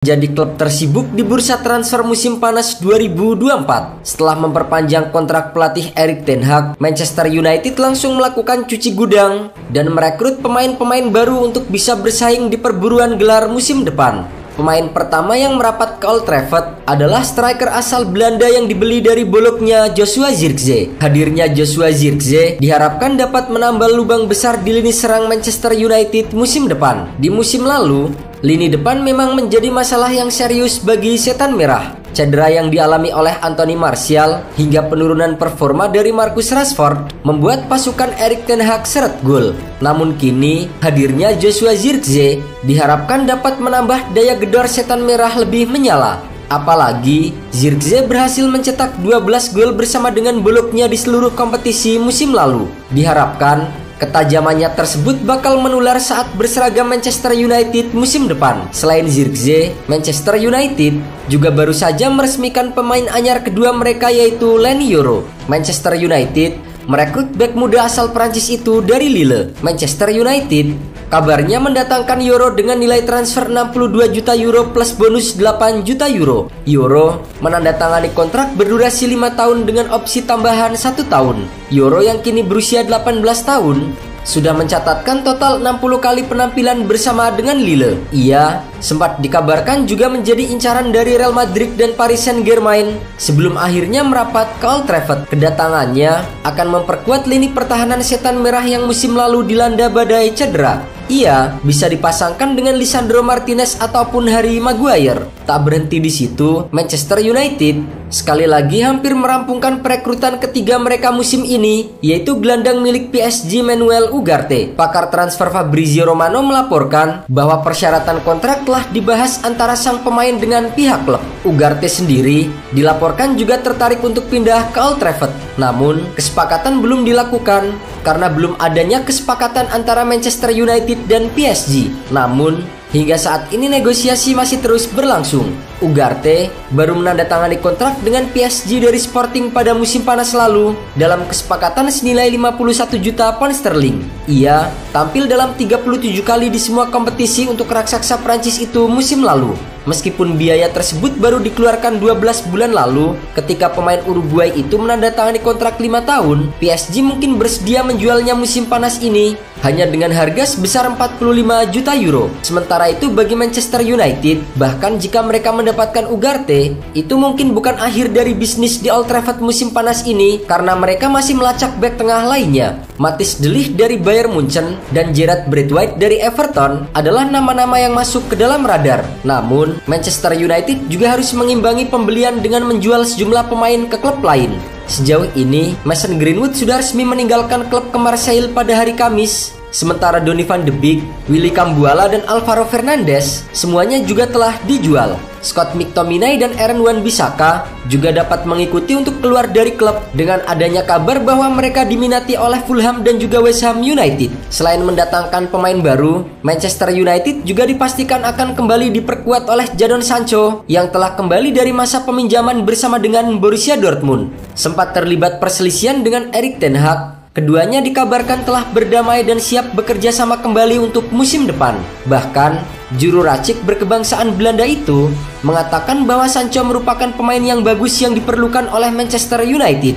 Jadi klub tersibuk di bursa transfer musim panas 2024. Setelah memperpanjang kontrak pelatih Erik ten Hag, Manchester United langsung melakukan cuci gudang dan merekrut pemain-pemain baru untuk bisa bersaing di perburuan gelar musim depan. Pemain pertama yang merapat ke Old Trafford adalah striker asal Belanda yang dibeli dari Bologna, Joshua Zirkzee. Hadirnya Joshua Zirkzee diharapkan dapat menambal lubang besar di lini serang Manchester United musim depan. Di musim lalu, lini depan memang menjadi masalah yang serius bagi Setan Merah. Cedera yang dialami oleh Anthony Martial hingga penurunan performa dari Marcus Rashford membuat pasukan Erik ten Hag seret gol. Namun kini hadirnya Joshua Zirkzee diharapkan dapat menambah daya gedor Setan Merah lebih menyala. Apalagi Zirkzee berhasil mencetak 12 gol bersama dengan Bologna di seluruh kompetisi musim lalu. Diharapkan ketajamannya tersebut bakal menular saat berseragam Manchester United musim depan. Selain Zirkzee, Manchester United juga baru saja meresmikan pemain anyar kedua mereka yaitu Leny Yoro. Manchester United merekrut bek muda asal Prancis itu dari Lille. Manchester United kabarnya mendatangkan Yoro dengan nilai transfer 62 juta euro plus bonus 8 juta euro. Yoro menandatangani kontrak berdurasi 5 tahun dengan opsi tambahan 1 tahun. Yoro yang kini berusia 18 tahun sudah mencatatkan total 60 kali penampilan bersama dengan Lille. Ia sempat dikabarkan juga menjadi incaran dari Real Madrid dan Paris Saint-Germain sebelum akhirnya merapat ke Old Trafford. Kedatangannya akan memperkuat lini pertahanan Setan Merah yang musim lalu dilanda badai cedera. Ia bisa dipasangkan dengan Lisandro Martinez ataupun Harry Maguire. Tak berhenti di situ, Manchester United sekali lagi hampir merampungkan perekrutan ketiga mereka musim ini, yaitu gelandang milik PSG Manuel Ugarte. Pakar transfer Fabrizio Romano melaporkan bahwa persyaratan kontrak telah dibahas antara sang pemain dengan pihak klub. Ugarte sendiri dilaporkan juga tertarik untuk pindah ke Old Trafford. Namun, kesepakatan belum dilakukan karena belum adanya kesepakatan antara Manchester United dan PSG. Namun, hingga saat ini negosiasi masih terus berlangsung. Ugarte baru menandatangani kontrak dengan PSG dari Sporting pada musim panas lalu dalam kesepakatan senilai 51 juta pound sterling. Ia tampil dalam 37 kali di semua kompetisi untuk raksasa Prancis itu musim lalu. Meskipun biaya tersebut baru dikeluarkan 12 bulan lalu ketika pemain Uruguay itu menandatangani kontrak 5 tahun, PSG mungkin bersedia menjualnya musim panas ini hanya dengan harga sebesar 45 juta euro. Sementara itu bagi Manchester United, bahkan jika mereka mendapatkan Ugarte, itu mungkin bukan akhir dari bisnis di Old Trafford musim panas ini karena mereka masih melacak bek tengah lainnya. Matthijs de Ligt dari Bayern Munchen dan Gerard Braithwaite dari Everton adalah nama-nama yang masuk ke dalam radar. Namun, Manchester United juga harus mengimbangi pembelian dengan menjual sejumlah pemain ke klub lain. Sejauh ini, Mason Greenwood sudah resmi meninggalkan klub ke Marseille pada hari Kamis. Sementara Donny van de Beek, Willy Cambuala, dan Alvaro Fernandes semuanya juga telah dijual. Scott McTominay dan Aaron Wan-Bissaka juga dapat mengikuti untuk keluar dari klub dengan adanya kabar bahwa mereka diminati oleh Fulham dan juga West Ham United. Selain mendatangkan pemain baru, Manchester United juga dipastikan akan kembali diperkuat oleh Jadon Sancho yang telah kembali dari masa peminjaman bersama dengan Borussia Dortmund. Sempat terlibat perselisihan dengan Erik ten Hag, keduanya dikabarkan telah berdamai dan siap bekerja sama kembali untuk musim depan. Bahkan, juru racik berkebangsaan Belanda itu mengatakan bahwa Sancho merupakan pemain yang bagus yang diperlukan oleh Manchester United.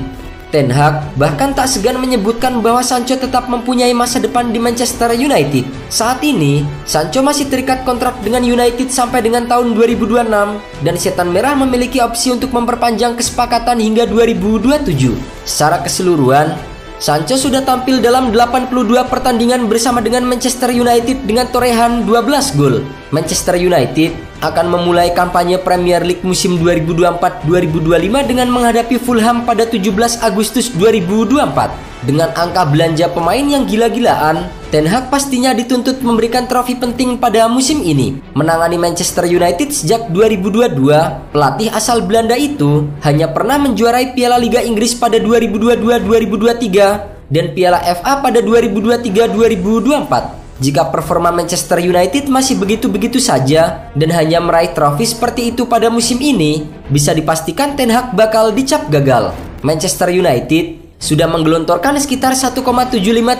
Ten Hag bahkan tak segan menyebutkan bahwa Sancho tetap mempunyai masa depan di Manchester United. Saat ini, Sancho masih terikat kontrak dengan United sampai dengan tahun 2026 dan Setan Merah memiliki opsi untuk memperpanjang kesepakatan hingga 2027. Secara keseluruhan, Sancho sudah tampil dalam 82 pertandingan bersama dengan Manchester United dengan torehan 12 gol. Manchester United akan memulai kampanye Premier League musim 2024-2025 dengan menghadapi Fulham pada 17 Agustus 2024. Dengan angka belanja pemain yang gila-gilaan, Ten Hag pastinya dituntut memberikan trofi penting pada musim ini. Menangani Manchester United sejak 2022, pelatih asal Belanda itu hanya pernah menjuarai Piala Liga Inggris pada 2022-2023 dan Piala FA pada 2023-2024. Jika performa Manchester United masih begitu-begitu saja dan hanya meraih trofi seperti itu pada musim ini, bisa dipastikan Ten Hag bakal dicap gagal. Manchester United sudah menggelontorkan sekitar 1,75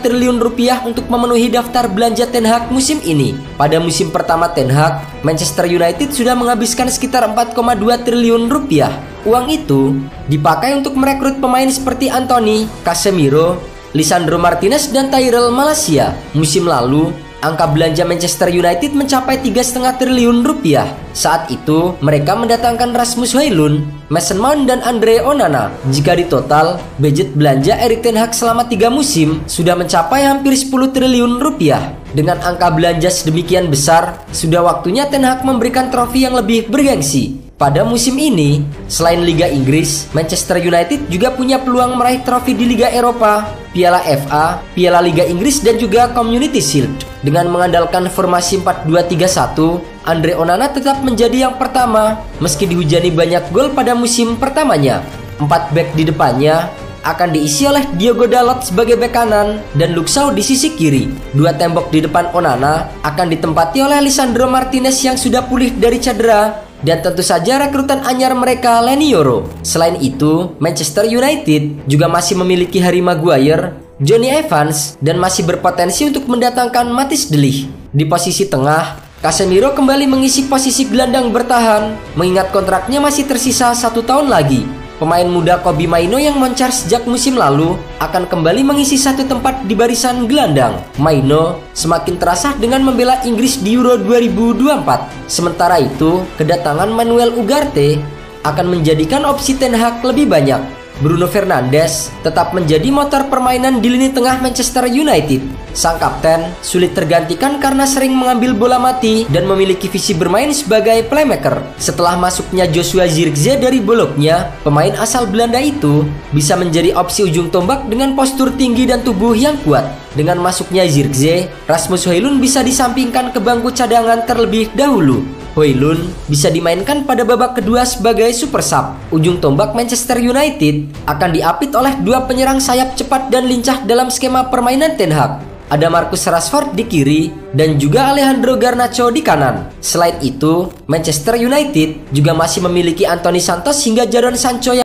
triliun rupiah untuk memenuhi daftar belanja Ten Hag musim ini. Pada musim pertama Ten Hag, Manchester United sudah menghabiskan sekitar 4,2 triliun rupiah. Uang itu dipakai untuk merekrut pemain seperti Anthony, Casemiro, Lisandro Martinez, dan Tyrell Malacia. Musim lalu, angka belanja Manchester United mencapai 3,5 triliun rupiah. Saat itu, mereka mendatangkan Rasmus Højlund, Mason Mount, dan Andre Onana. Jika ditotal, budget belanja Erik ten Hag selama 3 musim sudah mencapai hampir 10 triliun rupiah. Dengan angka belanja sedemikian besar, sudah waktunya Ten Hag memberikan trofi yang lebih bergengsi. Pada musim ini, selain Liga Inggris, Manchester United juga punya peluang meraih trofi di Liga Eropa, Piala FA, Piala Liga Inggris, dan juga Community Shield. Dengan mengandalkan formasi 4-2-3-1, Andre Onana tetap menjadi yang pertama, meski dihujani banyak gol pada musim pertamanya. 4 bek di depannya akan diisi oleh Diogo Dalot sebagai bek kanan dan Luke Shaw di sisi kiri. 2 tembok di depan Onana akan ditempati oleh Lisandro Martinez yang sudah pulih dari cedera, dan tentu saja rekrutan anyar mereka Leny Yoro. Selain itu, Manchester United juga masih memiliki Harry Maguire, Jonny Evans, dan masih berpotensi untuk mendatangkan Matthijs de Ligt. Di posisi tengah, Casemiro kembali mengisi posisi gelandang bertahan, mengingat kontraknya masih tersisa 1 tahun lagi. Pemain muda Kobbie Mainoo yang moncar sejak musim lalu akan kembali mengisi 1 tempat di barisan gelandang. Mainoo semakin terasa dengan membela Inggris di Euro 2024. Sementara itu, kedatangan Manuel Ugarte akan menjadikan opsi Ten Hag lebih banyak. Bruno Fernandes tetap menjadi motor permainan di lini tengah Manchester United. Sang kapten sulit tergantikan karena sering mengambil bola mati dan memiliki visi bermain sebagai playmaker. Setelah masuknya Joshua Zirkzee dari Bologna, pemain asal Belanda itu bisa menjadi opsi ujung tombak dengan postur tinggi dan tubuh yang kuat. Dengan masuknya Zirkzee, Rasmus Højlund bisa disampingkan ke bangku cadangan terlebih dahulu. Højlund bisa dimainkan pada babak kedua sebagai super sub. Ujung tombak Manchester United akan diapit oleh 2 penyerang sayap cepat dan lincah dalam skema permainan Ten Hag. Ada Marcus Rashford di kiri dan juga Alejandro Garnacho di kanan. Selain itu, Manchester United juga masih memiliki Anthony Santos hingga Jadon Sancho yang